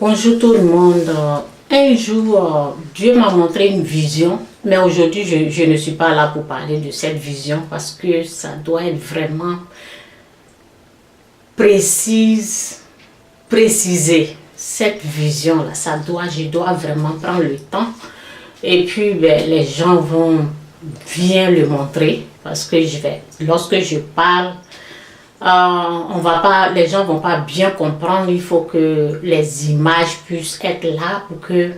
Bonjour tout le monde. Un jour, Dieu m'a montré une vision, mais aujourd'hui, je ne suis pas là pour parler de cette vision parce que ça doit être vraiment précisé. Cette vision-là, je dois vraiment prendre le temps. Et puis, les gens vont bien le montrer parce que lorsque je parle, les gens vont pas bien comprendre. Il faut que les images puissent être là pour que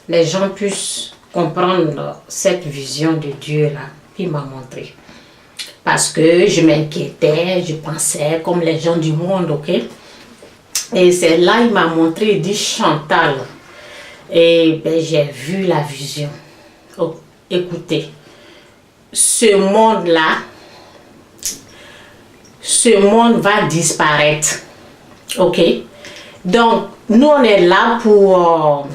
les gens puissent comprendre cette vision de Dieu là qu'il m'a montré. Parce que je m'inquiétais, je pensais comme les gens du monde, ok? Et c'est là il m'a montré, il dit Chantal. Et j'ai vu la vision. Oh, écoutez, ce monde va disparaître. Ok? Donc, nous, on est là pour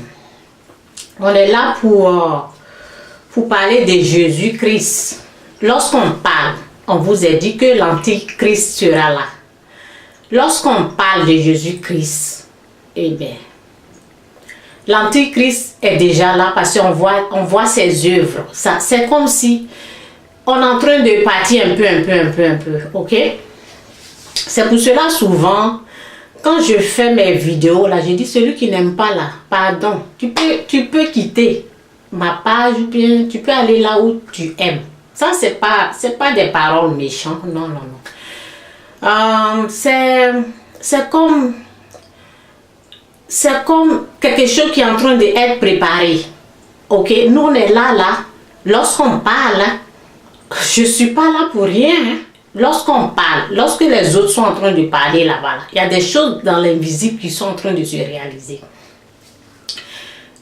parler de Jésus-Christ. Lorsqu'on parle, on vous a dit que l'Antichrist sera là. Lorsqu'on parle de Jésus-Christ, eh bien, l'Antichrist est déjà là parce qu'on voit ses œuvres. C'est comme si on est en train de partir un peu, ok? C'est pour cela souvent, quand je fais mes vidéos, là, je dis celui qui n'aime pas là, pardon, tu peux quitter ma page ou bien tu peux aller là où tu aimes. Ça, c'est pas des paroles méchantes, non. C'est comme quelque chose qui est en train d'être préparé. Ok, nous on est là. Lorsqu'on parle, je suis pas là pour rien. Hein. Lorsqu'on parle, lorsque les autres sont en train de parler là-bas, il y a des choses dans l'invisible qui sont en train de se réaliser.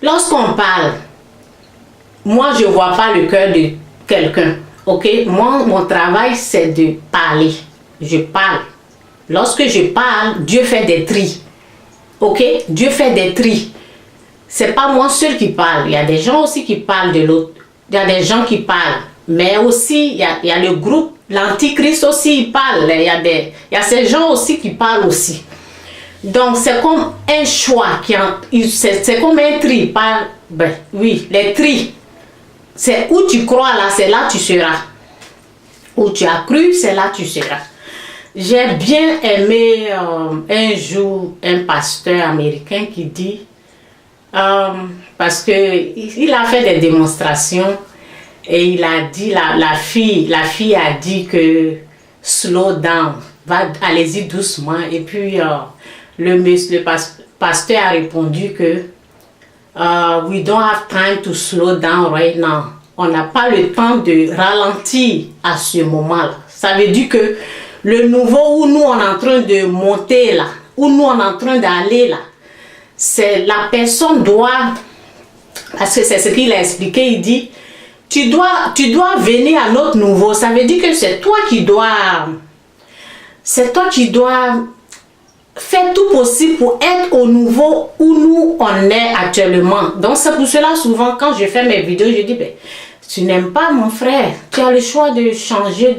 Lorsqu'on parle, moi je vois pas le cœur de quelqu'un. Ok, moi mon travail c'est de parler. Je parle. Lorsque je parle, Dieu fait des tris. Ok, Dieu fait des tris. C'est pas moi seul qui parle. Il y a des gens aussi qui parlent de l'autre. Il y a des gens qui parlent. Mais aussi, il y a le groupe, l'Antichrist aussi, il parle. Il y a ces gens aussi qui parlent aussi. Donc, c'est comme un choix. C'est comme un tri. Oui, les tris. C'est où tu crois là, c'est là tu seras. Où tu as cru, c'est là tu seras. J'ai bien aimé un jour un pasteur américain qui dit, parce qu'il a fait des démonstrations et il a dit, la fille a dit que slow down, allez-y doucement. Et puis le pasteur a répondu que we don't have time to slow down right now. On n'a pas le temps de ralentir à ce moment-là. Ça veut dire que le nouveau où nous on est en train de monter là, où nous on est en train d'aller là, c'est la personne doit, parce que c'est ce qu'il a expliqué, il dit, tu dois venir à notre nouveau. Ça veut dire que c'est toi qui dois faire tout possible pour être au nouveau où nous on est actuellement. Donc c'est pour cela souvent quand je fais mes vidéos, je dis, tu n'aimes pas mon frère, tu as le choix de changer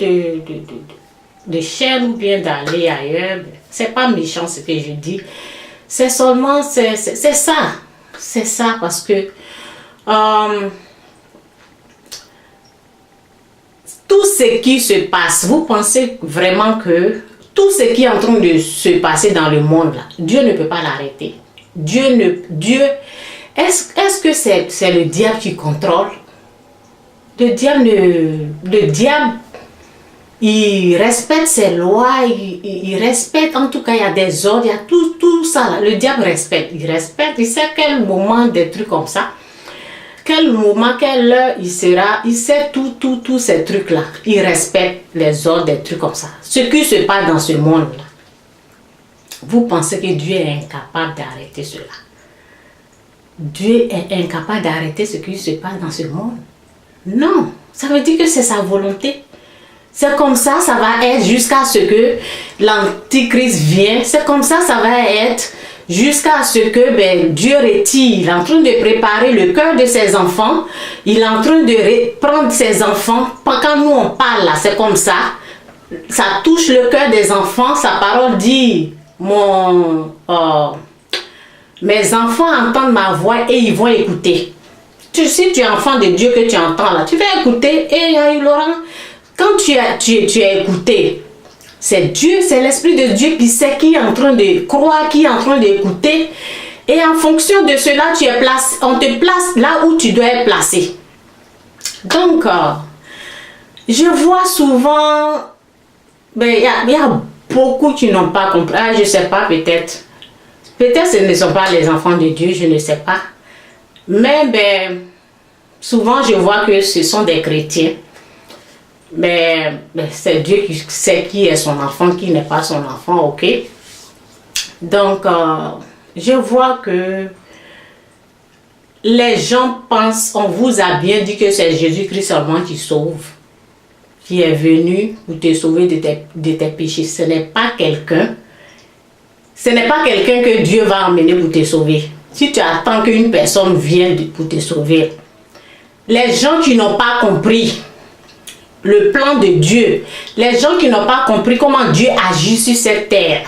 de chaîne ou bien d'aller ailleurs. C'est pas méchant ce que je dis. C'est seulement, c'est ça. C'est ça parce que tout ce qui se passe, vous pensez vraiment que tout ce qui est en train de se passer dans le monde là, Dieu ne peut pas l'arrêter. Est-ce que c'est le diable qui contrôle? Le diable, il respecte ses lois, il respecte, en tout cas, il y a des ordres, il y a tout ça. Là. Le diable respecte, il sait quel moment des trucs comme ça, quel moment, quelle heure il sera, il sait tous ces trucs-là. Il respecte les ordres, des trucs comme ça. Ce qui se passe dans ce monde-là, vous pensez que Dieu est incapable d'arrêter cela? Dieu est incapable d'arrêter ce qui se passe dans ce monde? Non, ça veut dire que c'est sa volonté. C'est comme ça va être jusqu'à ce que l'Antichrist vienne. C'est comme ça va être jusqu'à ce que Dieu retire. Il est en train de préparer le cœur de ses enfants. Il est en train de prendre ses enfants. Quand nous on parle là, c'est comme ça. Ça touche le cœur des enfants. Sa parole dit, Mes enfants entendent ma voix et ils vont écouter. Si tu es enfant de Dieu que tu entends là, tu vas écouter. Et Laurent, quand tu as écouté, c'est Dieu, c'est l'Esprit de Dieu qui sait qui est en train de croire, qui est en train d'écouter. Et en fonction de cela, on te place là où tu dois être placé. Donc, je vois souvent, il y a beaucoup qui n'ont pas compris. Je ne sais pas, peut-être. Peut-être ce ne sont pas les enfants de Dieu, je ne sais pas. Mais souvent, je vois que ce sont des chrétiens. Mais c'est Dieu qui sait qui est son enfant, qui n'est pas son enfant, ok? Donc, je vois que les gens pensent, on vous a bien dit que c'est Jésus-Christ seulement qui sauve, qui est venu pour te sauver de tes péchés. Ce n'est pas quelqu'un. Ce n'est pas quelqu'un que Dieu va emmener pour te sauver. Si tu attends qu'une personne vienne pour te sauver, les gens qui n'ont pas compris le plan de Dieu, les gens qui n'ont pas compris comment Dieu agit sur cette terre,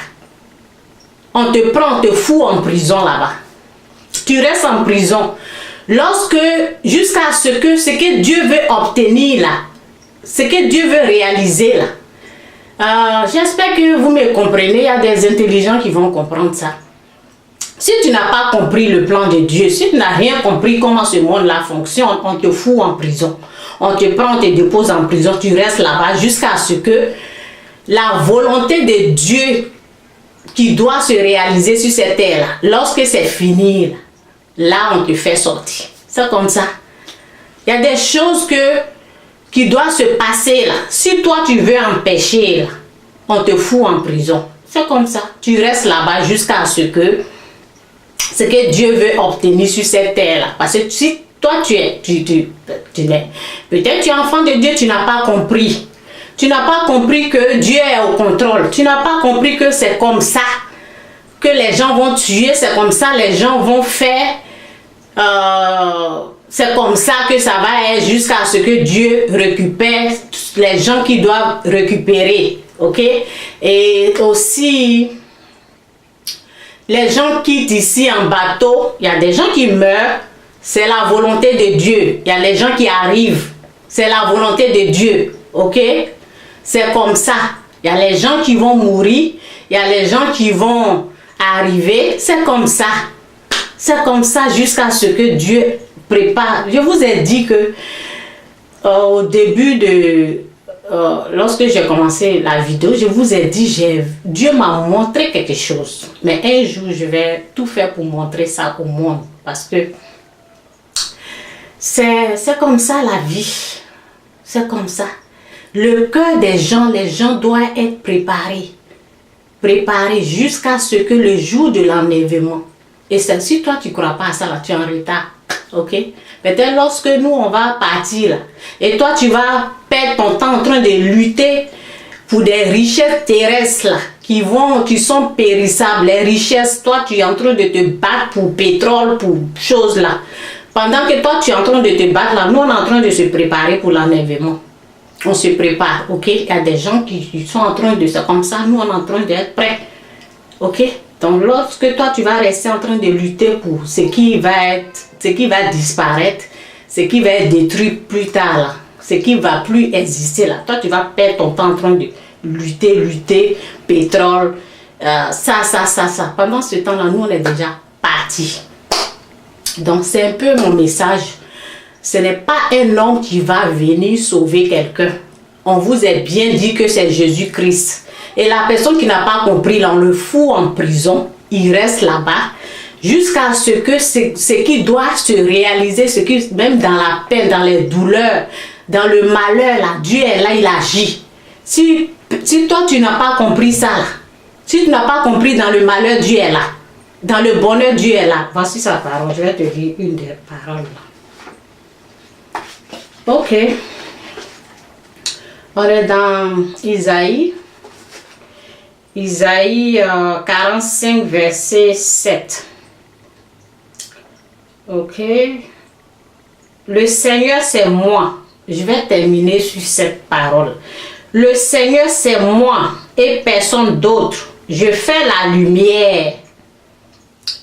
on te prend, on te fout en prison là-bas. Tu restes en prison. Jusqu'à ce que Dieu veut obtenir là, ce que Dieu veut réaliser là. J'espère que vous me comprenez. Il y a des intelligents qui vont comprendre ça. Si tu n'as pas compris le plan de Dieu, si tu n'as rien compris comment ce monde-là fonctionne, on te fout en prison. On te prend, on te dépose en prison, tu restes là-bas jusqu'à ce que la volonté de Dieu qui doit se réaliser sur cette terre-là, lorsque c'est fini, là on te fait sortir. C'est comme ça. Il y a des choses qui doivent se passer là. Si toi tu veux empêcher, là, on te fout en prison. C'est comme ça. Tu restes là-bas jusqu'à ce que Dieu veut obtenir sur cette terre-là. Parce que si toi peut-être tu es enfant de Dieu, tu n'as pas compris. Tu n'as pas compris que Dieu est au contrôle. Tu n'as pas compris que c'est comme ça que les gens vont tuer. C'est comme ça les gens vont faire. C'est comme ça que ça va être jusqu'à ce que Dieu récupère les gens qui doivent récupérer. Ok? Et aussi, les gens quittent ici en bateau. Il y a des gens qui meurent. C'est la volonté de Dieu. Il y a les gens qui arrivent. C'est la volonté de Dieu. Ok? C'est comme ça. Il y a les gens qui vont mourir. Il y a les gens qui vont arriver. C'est comme ça. C'est comme ça jusqu'à ce que Dieu prépare. Je vous ai dit que au début lorsque j'ai commencé la vidéo, je vous ai dit, Dieu m'a montré quelque chose. Mais un jour, je vais tout faire pour montrer ça au monde. Parce que c'est comme ça la vie. C'est comme ça. Le cœur des gens, les gens doivent être préparés. Préparés jusqu'à ce que le jour de l'enlèvement. Et si toi, tu ne crois pas à ça, là, tu es en retard. Ok? Peut-être lorsque nous, on va partir, là, et toi, tu vas perdre ton temps en train de lutter pour des richesses terrestres, là, qui sont périssables. Les richesses, toi, tu es en train de te battre pour pétrole, pour choses là. Pendant que toi, tu es en train de te battre, là, nous, on est en train de se préparer pour l'enlèvement. On se prépare, ok? Il y a des gens qui sont en train de ça comme ça, nous, on est en train d'être prêts. Ok? Donc, lorsque toi, tu vas rester en train de lutter pour ce qui va disparaître, ce qui va être détruit plus tard, là, ce qui ne va plus exister, là, toi, tu vas perdre ton temps en train de lutter, pétrole, ça. Pendant ce temps-là, nous, on est déjà partis. Donc, c'est un peu mon message. Ce n'est pas un homme qui va venir sauver quelqu'un. On vous a bien dit que c'est Jésus-Christ. Et la personne qui n'a pas compris, là, on le fout en prison. Il reste là-bas jusqu'à ce que ce qui doit se réaliser, ce qui, même dans la peine, dans les douleurs, dans le malheur, là, Dieu est là, il agit. Si toi, tu n'as pas compris ça, là, si tu n'as pas compris dans le malheur, Dieu est là. Dans le bonheur, Dieu est là. Voici sa parole. Je vais te dire une des paroles. Ok. On est dans Isaïe. Isaïe 45, verset 7. Ok. Le Seigneur, c'est moi. Je vais terminer sur cette parole. Le Seigneur, c'est moi et personne d'autre. Je fais la lumière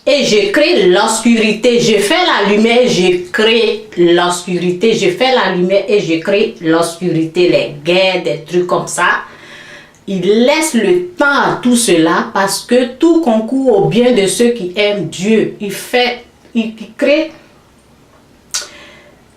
et je crée l'obscurité. Je fais la lumière, je crée l'obscurité. Je fais la lumière et je crée l'obscurité. Les guerres, des trucs comme ça. Il laisse le temps à tout cela parce que tout concourt au bien de ceux qui aiment Dieu. Il crée.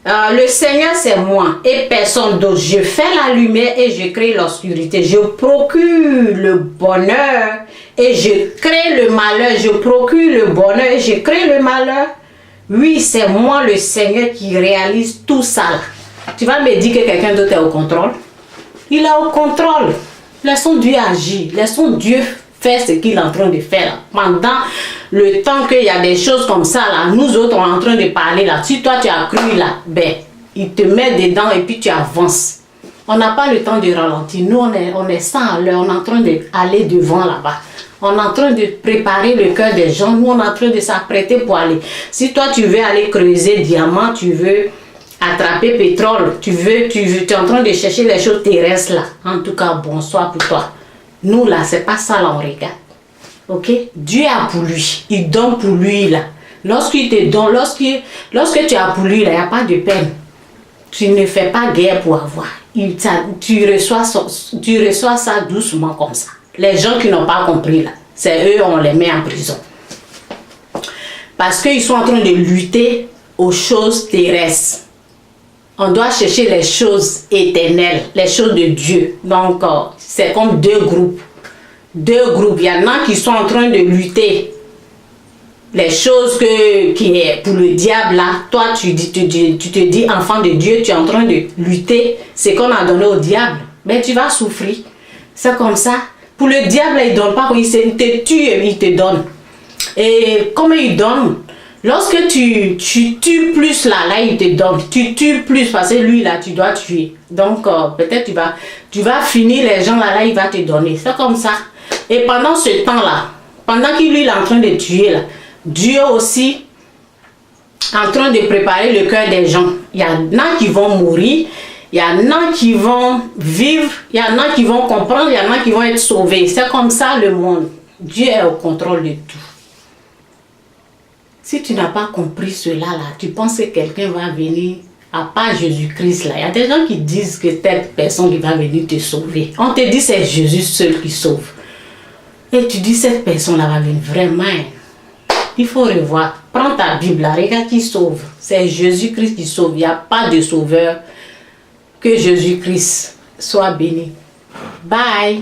Le Seigneur, c'est moi et personne d'autre. Je fais la lumière et je crée l'obscurité. Je procure le bonheur et je crée le malheur. Je procure le bonheur et je crée le malheur. Oui, c'est moi le Seigneur qui réalise tout ça. Tu vas me dire que quelqu'un d'autre est au contrôle? Il est au contrôle. Laissons Dieu agir. Laissons Dieu faire ce qu'il est en train de faire. Pendant le temps qu'il y a des choses comme ça, là, nous autres, on est en train de parler. Là. Si toi, tu as cru, là, ben, il te met dedans et puis tu avances. On n'a pas le temps de ralentir. Nous, on est sans à l'heure. On est en train d'aller devant là-bas. On est en train de préparer le cœur des gens. Nous, on est en train de s'apprêter pour aller. Si toi, tu veux aller creuser diamant, tu veux attraper pétrole, tu es en train de chercher les choses terrestres là. En tout cas, bonsoir pour toi. Nous là, c'est pas ça là, on regarde. Ok? Dieu a pour lui. Il donne pour lui là. Lorsqu'il te donne, lorsque tu as pour lui là, il n'y a pas de peine. Tu ne fais pas guerre pour avoir. Tu reçois ça doucement comme ça. Les gens qui n'ont pas compris là, c'est eux, on les met en prison. Parce qu'ils sont en train de lutter aux choses terrestres. On doit chercher les choses éternelles, les choses de Dieu. Donc, c'est comme deux groupes. Deux groupes. Il y en a qui sont en train de lutter. Les choses qui est pour le diable, là, toi, tu te dis, enfant de Dieu, tu es en train de lutter. C'est qu'on a donné au diable. Mais tu vas souffrir. C'est comme ça. Pour le diable, il ne donne pas. Il te tue et il te donne. Et comment il donne? Lorsque tu tues plus là, il te donne. Tu tues plus parce que lui là, tu dois tuer. Donc, peut-être tu vas finir les gens là, il va te donner. C'est comme ça. Et pendant ce temps-là, pendant qu'il lui est en train de tuer là, Dieu aussi en train de préparer le cœur des gens. Il y en a qui vont mourir, il y en a qui vont vivre, il y en a qui vont comprendre, il y en a qui vont être sauvés. C'est comme ça le monde. Dieu est au contrôle de tout. Si tu n'as pas compris cela, là, tu penses que quelqu'un va venir, à part Jésus-Christ, là. Il y a des gens qui disent que telle personne qui va venir te sauver. On te dit c'est Jésus seul qui sauve. Et tu dis cette personne-là va venir vraiment. Il faut revoir. Prends ta Bible, là, regarde qui sauve. C'est Jésus-Christ qui sauve. Il n'y a pas de sauveur que Jésus-Christ. Soit béni. Bye.